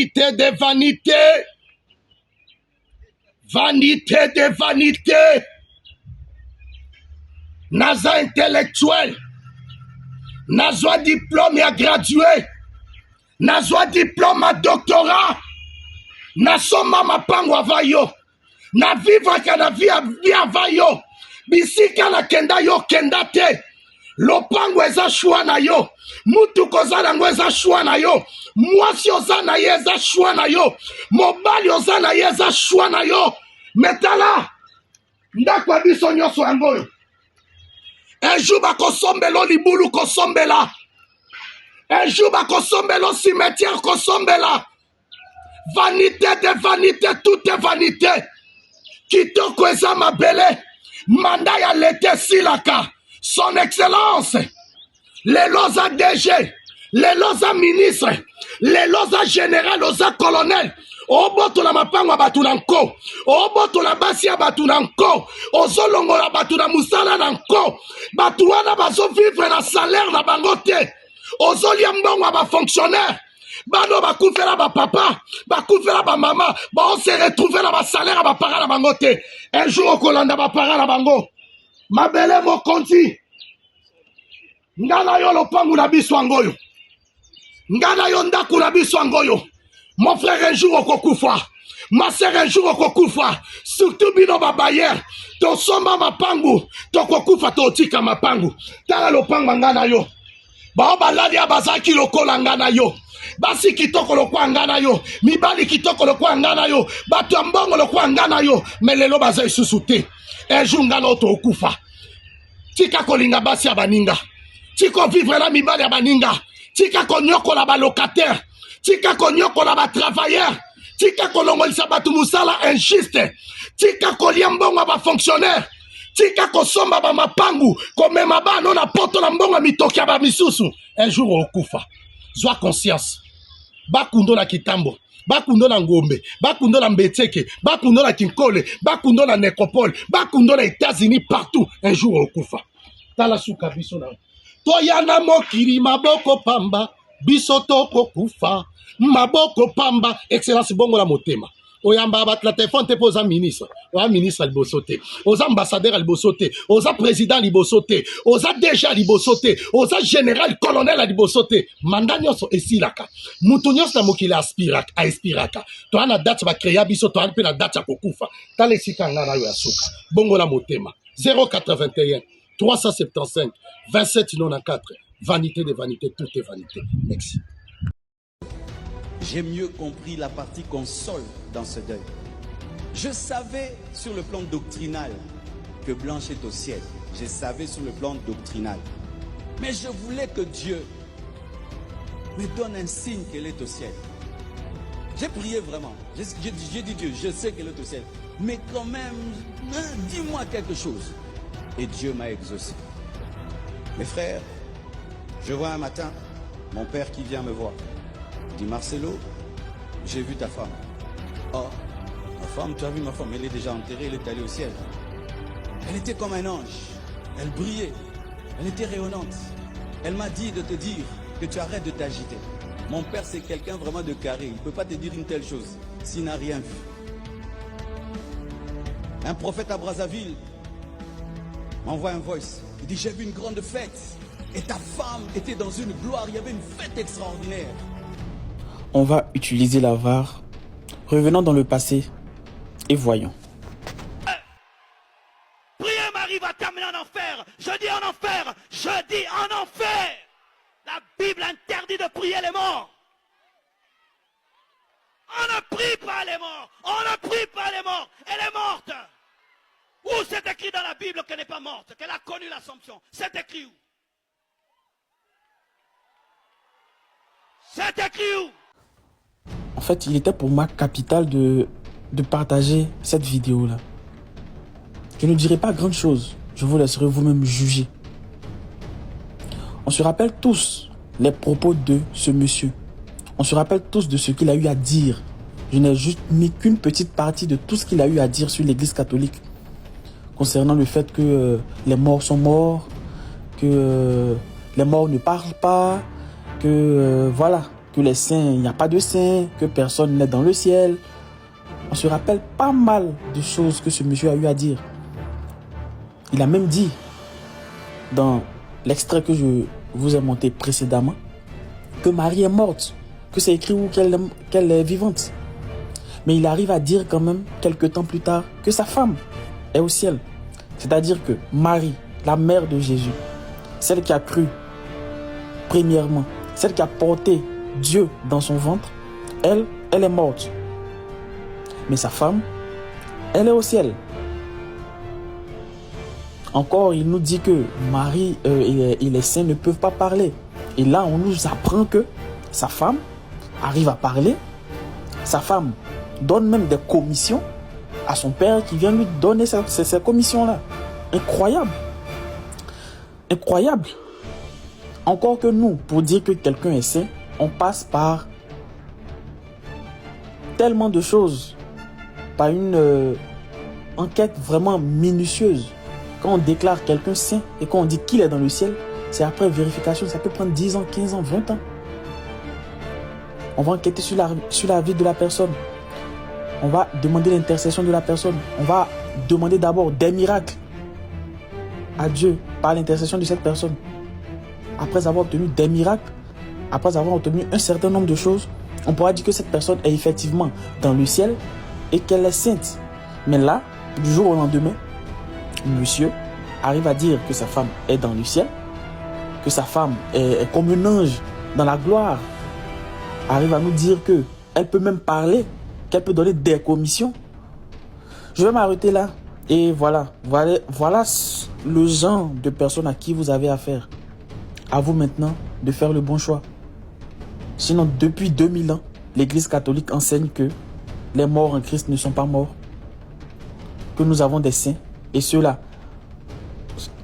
vanité de vanité. Vanité de vanité. Naza intellectuel. Nazwa diplôme à gradué. Nazwa diplôme à doctorat. Nasoma mapango avayo. Na vivre kana via avayo. Bisika na kenda yo kenda te. Lopango eza shua na yo. Mutu koza nango eza shua na yo. Mwasi oza na ye eza shua na yo. Mobali oza na ye eza shua na yo. Metala. Ndakwa biso nyoso yango. Un jour bakosombelo libulu kosombela. Un jour bakosombelo cimetière kosombela. Vanité de vanité, tout est vanité. Kitoko eza mabele. Manda ya lete silaka. Son excellence. Les loza DG. Les loza ministre. Les loza général, loza colonel. Oboto la mapango batu nanko. Oboto la basi ya batu nanko. Ozolongo la batu na musala nanko. Batu wana bazo vivre na salaire na bangote. Ozolia mbongo ba fonctionnaire. Bano bakufela ba papa, bakufela ba mama, ba on se retrouver na ba salaire ba para na bangote. Un jour okolanda ba para na bango. Mabele mo konti. Ngana yo lopangu na biso angoyo. Ngana yo ndaku na biso angoyo. Mon frère un jour okokufa. Ma sœur un jour okokufa. Surtout bino babayer. To somba mapangu. To kokufa to tika mapangu. Tala lopangu ngana yo. Ba baladi abazaki lokola ngana yo. Basi kitoko lokwa ngana yo. Mibali kitoko lokwa ngana yo. Batu mbongo lokwa ngana yo. Melelo baza isusu te. Un jour ngana oto okufa. Tika kolinga basi abaninga. Tika vivre la mibali abaninga. Tika konyoko la ba locataire. Tika konyoko la ba travailleur. Tika kolongolisa batu musala injuste. Tika koliambonga ba fonctionnaire. Tika kosomba ba mapangu. Komema ba non na poto na mbonga mitokia ba misusu. Un jour okufa. Zwa conscience. Bakundo na Kitambo. Bakundo na Ngombe. Bakundo na Mbeteke. Bakundo na Kinkole. Bakundo na Necropole. Bakundo na États-Unis partout. Un jour okufa. Tala suka biso na. Toyana mokiri maboko pamba. Bisoto kokufa. Maboko pamba. Excellence bongo la motema. Oyamba bat la téléphone te pose un ministre. Oya ministre libosote. Oza ambassadeur libosote. Oza président libosote. Oza déjà libosote. Oza général colonel libosote. Mandanyoso esilaka. Mutunyoso na mokile aspiraka. Toa na date ba créer biso toa pe na date ya kokufa. Tala esika ngana yo asuka. Bongo la motema. 081 375 2794. Vanité de vanité, tout est vanité. Merci. J'ai mieux compris la partie console dans ce deuil. Je savais sur le plan doctrinal que Blanche est au ciel. Je savais sur le plan doctrinal. Mais je voulais que Dieu me donne un signe qu'elle est au ciel. J'ai prié vraiment. J'ai dit Dieu, je sais qu'elle est au ciel. Mais quand même, dis-moi quelque chose. Et Dieu m'a exaucé. Mes frères, je vois un matin mon père qui vient me voir. Il dit Marcelo, j'ai vu ta femme. Oh, ma femme, tu as vu ma femme, elle est déjà enterrée, elle est allée au ciel. Elle était comme un ange, elle brillait, elle était rayonnante. Elle m'a dit de te dire que tu arrêtes de t'agiter. Mon père, c'est quelqu'un vraiment de carré, il ne peut pas te dire une telle chose s'il n'a rien vu. Un prophète à Brazzaville m'envoie un voice, il dit j'ai vu une grande fête et ta femme était dans une gloire, il y avait une fête extraordinaire. On va utiliser la VAR. Revenons dans le passé et voyons. Prier Marie va t'amener en enfer. Je dis en enfer. Je dis en enfer. La Bible interdit de prier les morts. On ne prie pas les morts. On ne prie pas les morts. Elle est morte. Où c'est écrit dans la Bible qu'elle n'est pas morte, qu'elle a connu l'Assomption? C'est écrit où? C'est écrit où? En fait, il était pour moi capital de partager cette vidéo-là. Je ne dirai pas grand chose. Je vous laisserai vous-même juger. On se rappelle tous les propos de ce monsieur. On se rappelle tous de ce qu'il a eu à dire. Je n'ai juste mis qu'une petite partie de tout ce qu'il a eu à dire sur l'Église catholique. Concernant le fait que les morts sont morts, que les morts ne parlent pas, que voilà. que les saints, il n'y a pas de saints, que personne n'est dans le ciel. On se rappelle pas mal de choses que ce monsieur a eu à dire. Il a même dit, dans l'extrait que je vous ai monté précédemment, que Marie est morte, que c'est écrit où qu'elle est vivante. Mais il arrive à dire quand même, quelques temps plus tard, que sa femme est au ciel. C'est-à-dire que Marie, la mère de Jésus, celle qui a cru, premièrement, celle qui a porté Dieu dans son ventre, elle est morte. Mais sa femme, elle est au ciel. Encore, il nous dit que Marie et les saints ne peuvent pas parler. Et là, on nous apprend que sa femme arrive à parler. Sa femme donne même des commissions à son père qui vient lui donner ces commissions-là. Incroyable. Incroyable. Encore que nous, pour dire que quelqu'un est saint, on passe par tellement de choses, par une enquête vraiment minutieuse. Quand on déclare quelqu'un saint et quand on dit qu'il est dans le ciel, c'est après vérification, ça peut prendre 10 ans, 15 ans, 20 ans. On va enquêter sur la vie de la personne. On va demander l'intercession de la personne. On va demander d'abord des miracles à Dieu par l'intercession de cette personne. Après avoir obtenu des miracles, après avoir obtenu un certain nombre de choses, on pourra dire que cette personne est effectivement dans le ciel et qu'elle est sainte. Mais là, du jour au lendemain, monsieur arrive à dire que sa femme est dans le ciel, que sa femme est comme un ange dans la gloire, arrive à nous dire qu'elle peut même parler, qu'elle peut donner des commissions. Je vais m'arrêter là. Et voilà le genre de personnes à qui vous avez affaire. À vous maintenant de faire le bon choix. Sinon, depuis 2000 ans, l'Église catholique enseigne que les morts en Christ ne sont pas morts. Que nous avons des saints. Et ceux-là,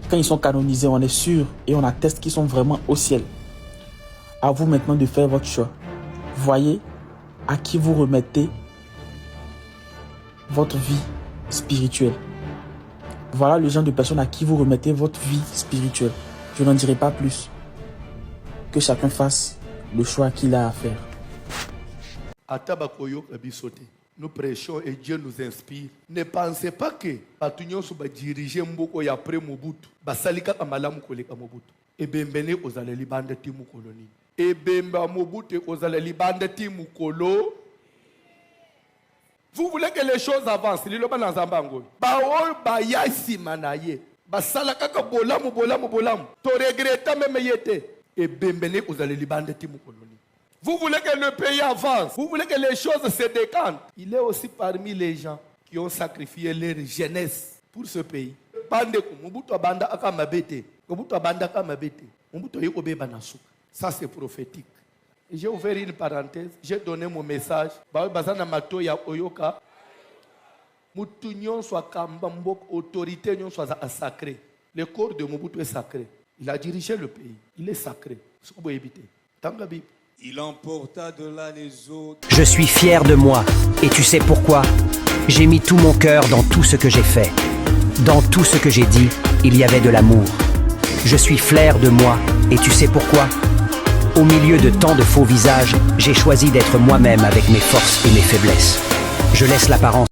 quand ils sont canonisés, on est sûr et on atteste qu'ils sont vraiment au ciel. À vous maintenant de faire votre choix. Voyez à qui vous remettez votre vie spirituelle. Voilà le genre de personnes à qui vous remettez votre vie spirituelle. Je n'en dirai pas plus. Que chacun fasse le choix qu'il a à faire. Nous prêchons et Dieu nous inspire. Ne pensez pas que Batunyo va diriger Mboko et après Mobutu. Basalika Amalamu Koleka Mobutu. Et Bembene aux Aleli Bande Timu Koloni. Et Bemba Mobutu aux Aleli Bande Timu Kolo. Vous voulez que les choses avancent. Lilo Banazambango. Baol Bayasi Manaye. Basalaka Bolamu. To regretta même yete. Et Bembene aux Aleli Bande Timu Koloni. Vous voulez que le pays avance. Vous voulez que les choses se décantent. Il est aussi parmi les gens qui ont sacrifié leur jeunesse pour ce pays. Ça c'est prophétique. J'ai ouvert une parenthèse. J'ai donné mon message. Autorité sacrée. Le corps de Mobutu est sacré. Il a dirigé le pays. Il est sacré. Il emporta de là les autres. Je suis fier de moi. Et tu sais pourquoi? J'ai mis tout mon cœur dans tout ce que j'ai fait. Dans tout ce que j'ai dit, il y avait de l'amour. Je suis fier de moi. Et tu sais pourquoi? Au milieu de tant de faux visages, j'ai choisi d'être moi-même avec mes forces et mes faiblesses. Je laisse l'apparence.